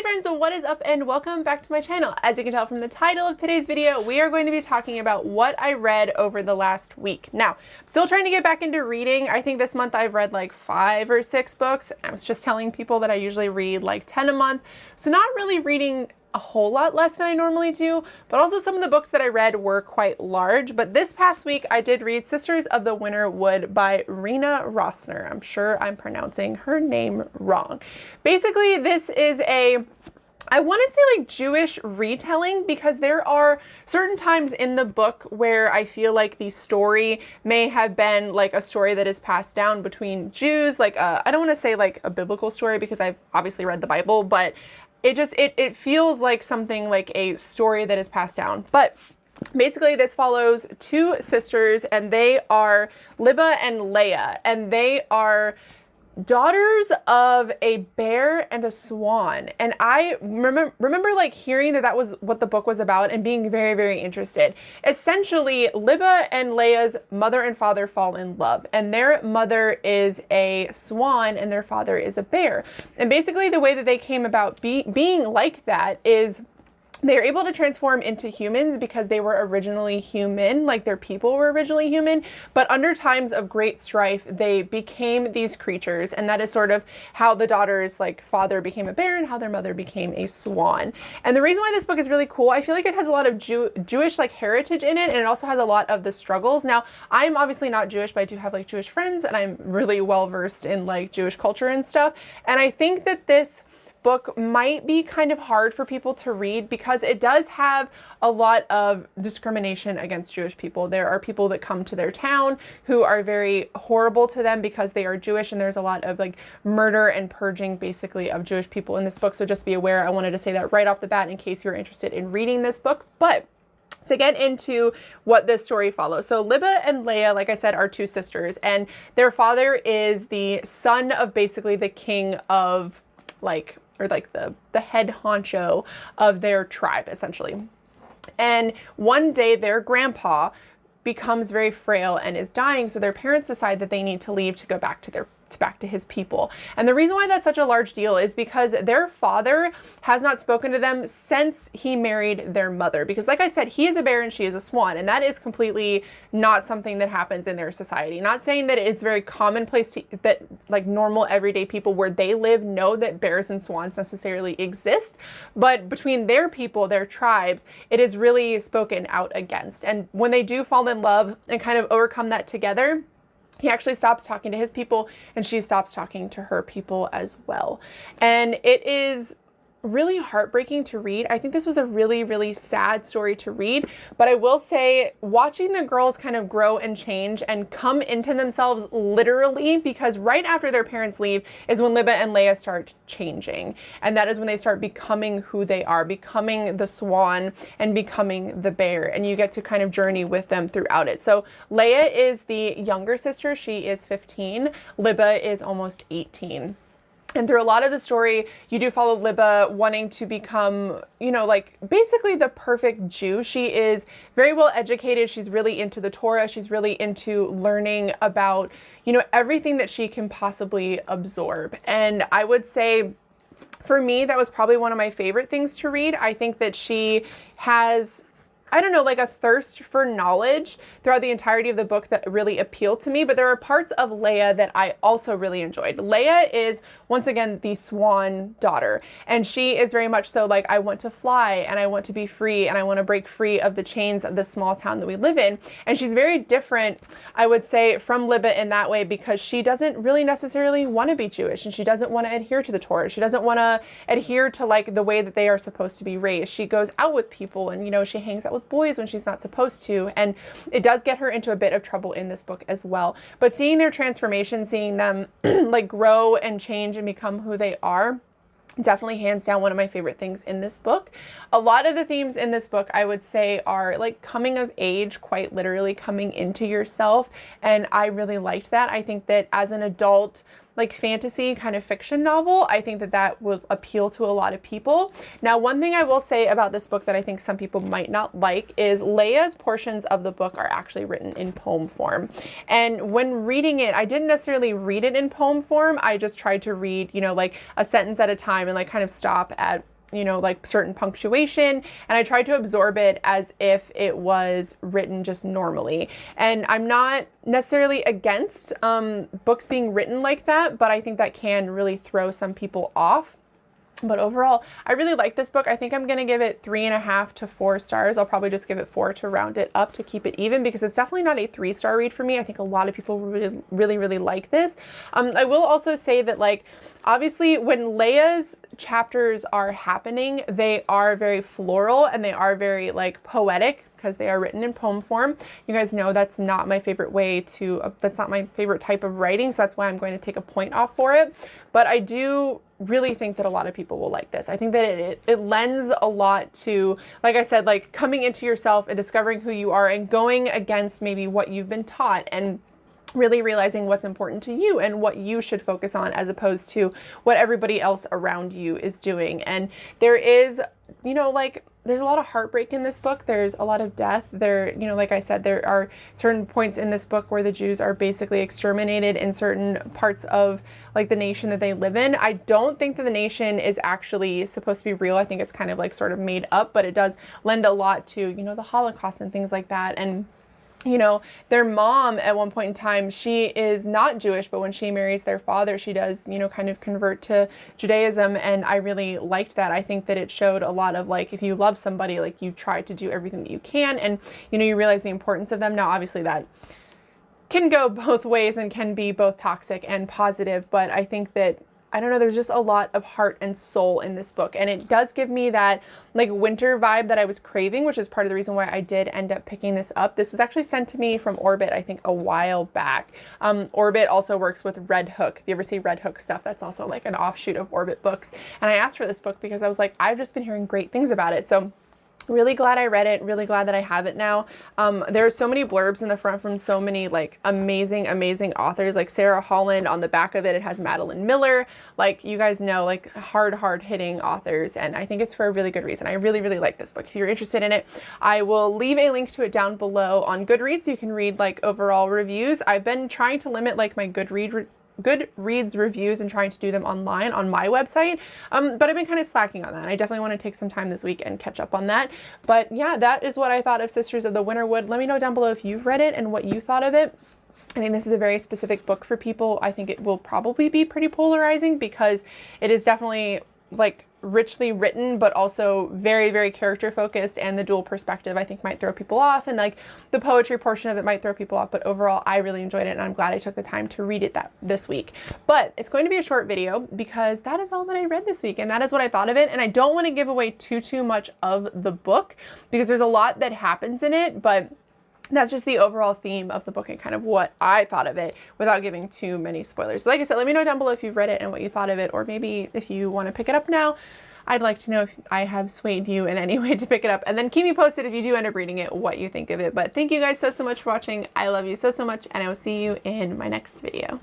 friends, what is up and welcome back to my channel. As you can tell from the title of today's video, we are going to be talking about what I read over the last week. Now, I'm still trying to get back into reading. I think this month I've read like 5 or 6 books. I was just telling people that I usually read like 10 a month. So not really reading a whole lot less than I normally do, but also some of the books that I read were quite large. But this past week I did read Sisters of the Winter Wood by Rena Rossner. I'm sure I'm pronouncing her name wrong. Basically, this is I want to say like Jewish retelling, because there are certain times in the book where I feel like the story may have been like a story that is passed down between Jews, like I don't want to say like a biblical story because I've obviously read the Bible, but it feels like something like a story that is passed down. But basically this follows 2 sisters, and they are Libba and Leah, and they are daughters of a bear and a swan. And I remember like hearing that was what the book was about and being very, very interested. Essentially, Libba and Leah's mother and father fall in love, and their mother is a swan and their father is a bear. And basically the way that they came about being like that is they're able to transform into humans because they were originally human, like their people were originally human, but under times of great strife, they became these creatures. And that is sort of how the daughter's like father became a bear and how their mother became a swan. And the reason why this book is really cool, I feel like it has a lot of Jewish like heritage in it, and it also has a lot of the struggles. Now, I'm obviously not Jewish, but I do have like Jewish friends, and I'm really well versed in like Jewish culture and stuff. And I think that this book might be kind of hard for people to read because it does have a lot of discrimination against Jewish people. There are people that come to their town who are very horrible to them because they are Jewish, and there's a lot of like murder and purging basically of Jewish people in this book. So just be aware. I wanted to say that right off the bat in case you're interested in reading this book. But to get into what this story follows. So Libba and Leah, like I said, are 2 sisters, and their father is the son of basically the king of the head honcho of their tribe, essentially. And one day their grandpa becomes very frail and is dying, so their parents decide that they need to leave to go back to his people. And the reason why that's such a large deal is because their father has not spoken to them since he married their mother. Because like I said, he is a bear and she is a swan, and that is completely not something that happens in their society. Not saying that it's very commonplace that like normal everyday people where they live know that bears and swans necessarily exist, but between their people, their tribes, it is really spoken out against. And when they do fall in love and kind of overcome that together, he actually stops talking to his people and she stops talking to her people as well. And it is really heartbreaking to read. I think this was a really, really sad story to read, but I will say watching the girls kind of grow and change and come into themselves literally, because right after their parents leave is when Libba and Leah start changing. And that is when they start becoming who they are, becoming the swan and becoming the bear. And you get to kind of journey with them throughout it. So Leah is the younger sister. She is 15. Libba is almost 18. And through a lot of the story, you do follow Libba wanting to become, you know, like basically the perfect Jew. She is very well educated. She's really into the Torah. She's really into learning about, you know, everything that she can possibly absorb. And I would say for me, that was probably one of my favorite things to read. I think that she has, I don't know, like a thirst for knowledge throughout the entirety of the book that really appealed to me. But there are parts of Leah that I also really enjoyed. Leah is, once again, the swan daughter. And she is very much so like, I want to fly and I want to be free and I want to break free of the chains of the small town that we live in. And she's very different, I would say, from Libba in that way, because she doesn't really necessarily want to be Jewish, and she doesn't want to adhere to the Torah. She doesn't want to adhere to like the way that they are supposed to be raised. She goes out with people and, you know, she hangs out with boys when she's not supposed to, and it does get her into a bit of trouble in this book as well. But seeing their transformation, seeing them like grow and change and become who they are, definitely hands down one of my favorite things in this book. A lot of the themes in this book, I would say, are like coming of age, quite literally coming into yourself, and I really liked that. I think that as an adult, like fantasy kind of fiction novel, I think that that will appeal to a lot of people. Now, one thing I will say about this book that I think some people might not like is Leah's portions of the book are actually written in poem form. And when reading it, I didn't necessarily read it in poem form. I just tried to read, you know, like a sentence at a time and like kind of stop at you know, like certain punctuation, and I tried to absorb it as if it was written just normally. And I'm not necessarily against books being written like that, but I think that can really throw some people off. But overall, I really like this book. I think I'm going to give it 3.5 to 4 stars. I'll probably just give it 4 to round it up to keep it even, because it's definitely not a 3-star read for me. I think a lot of people really like this. I will also say that, like, obviously when Leia's chapters are happening, they are very floral and they are very like poetic, because they are written in poem form. You guys know that's not my favorite way to, that's not my favorite type of writing, so that's why I'm going to take a point off for it. But I do really think that a lot of people will like this. I think that it lends a lot to, like I said, like coming into yourself and discovering who you are and going against maybe what you've been taught, and really realizing what's important to you and what you should focus on, as opposed to what everybody else around you is doing. And there is, you know, like, there's a lot of heartbreak in this book. There's a lot of death. There, you know, like I said, there are certain points in this book where the Jews are basically exterminated in certain parts of like the nation that they live in. I don't think that the nation is actually supposed to be real. I think it's kind of like sort of made up, but it does lend a lot to, you know, the Holocaust and things like that. And you know, their mom at one point in time, she is not Jewish, but when she marries their father, she does, you know, kind of convert to Judaism. And I really liked that. I think that it showed a lot of, like, if you love somebody, like, you try to do everything that you can, and, you know, you realize the importance of them. Now, obviously that can go both ways and can be both toxic and positive, but I think that, I don't know, there's just a lot of heart and soul in this book. And it does give me that like winter vibe that I was craving, which is part of the reason why I did end up picking this up. This was actually sent to me from Orbit, I think a while back. Orbit also works with Red Hook. If you ever see Red Hook stuff, that's also like an offshoot of Orbit books. And I asked for this book because I was like, I've just been hearing great things about it. So really glad I read it, really glad that I have it now. There are so many blurbs in the front from so many like amazing authors, like Sarah Holland. On the back of it, it has Madeline Miller. Like, you guys know, like hard hitting authors, and I think it's for a really good reason. I really like this book. If you're interested in it, I will leave a link to it down below on Goodreads. You can read like overall reviews. I've been trying to limit like my Goodreads reviews and trying to do them online on my website, but I've been kind of slacking on that. I definitely want to take some time this week and catch up on that. But yeah, that is what I thought of Sisters of the Winterwood. Let me know down below if you've read it and what you thought of it. I think this is a very specific book for people. I think it will probably be pretty polarizing, because it is definitely like richly written, but also very character focused, and the dual perspective I think might throw people off, and like the poetry portion of it might throw people off. But overall, I really enjoyed it, and I'm glad I took the time to read it this week. But it's going to be a short video because that is all that I read this week, and that is what I thought of it. And I don't want to give away too much of the book, because there's a lot that happens in it, but that's just the overall theme of the book and kind of what I thought of it, without giving too many spoilers. But like I said, let me know down below if you've read it and what you thought of it, or maybe if you want to pick it up now. I'd like to know if I have swayed you in any way to pick it up, and then keep me posted if you do end up reading it, what you think of it. But thank you guys so much for watching. I love you so much, and I will see you in my next video.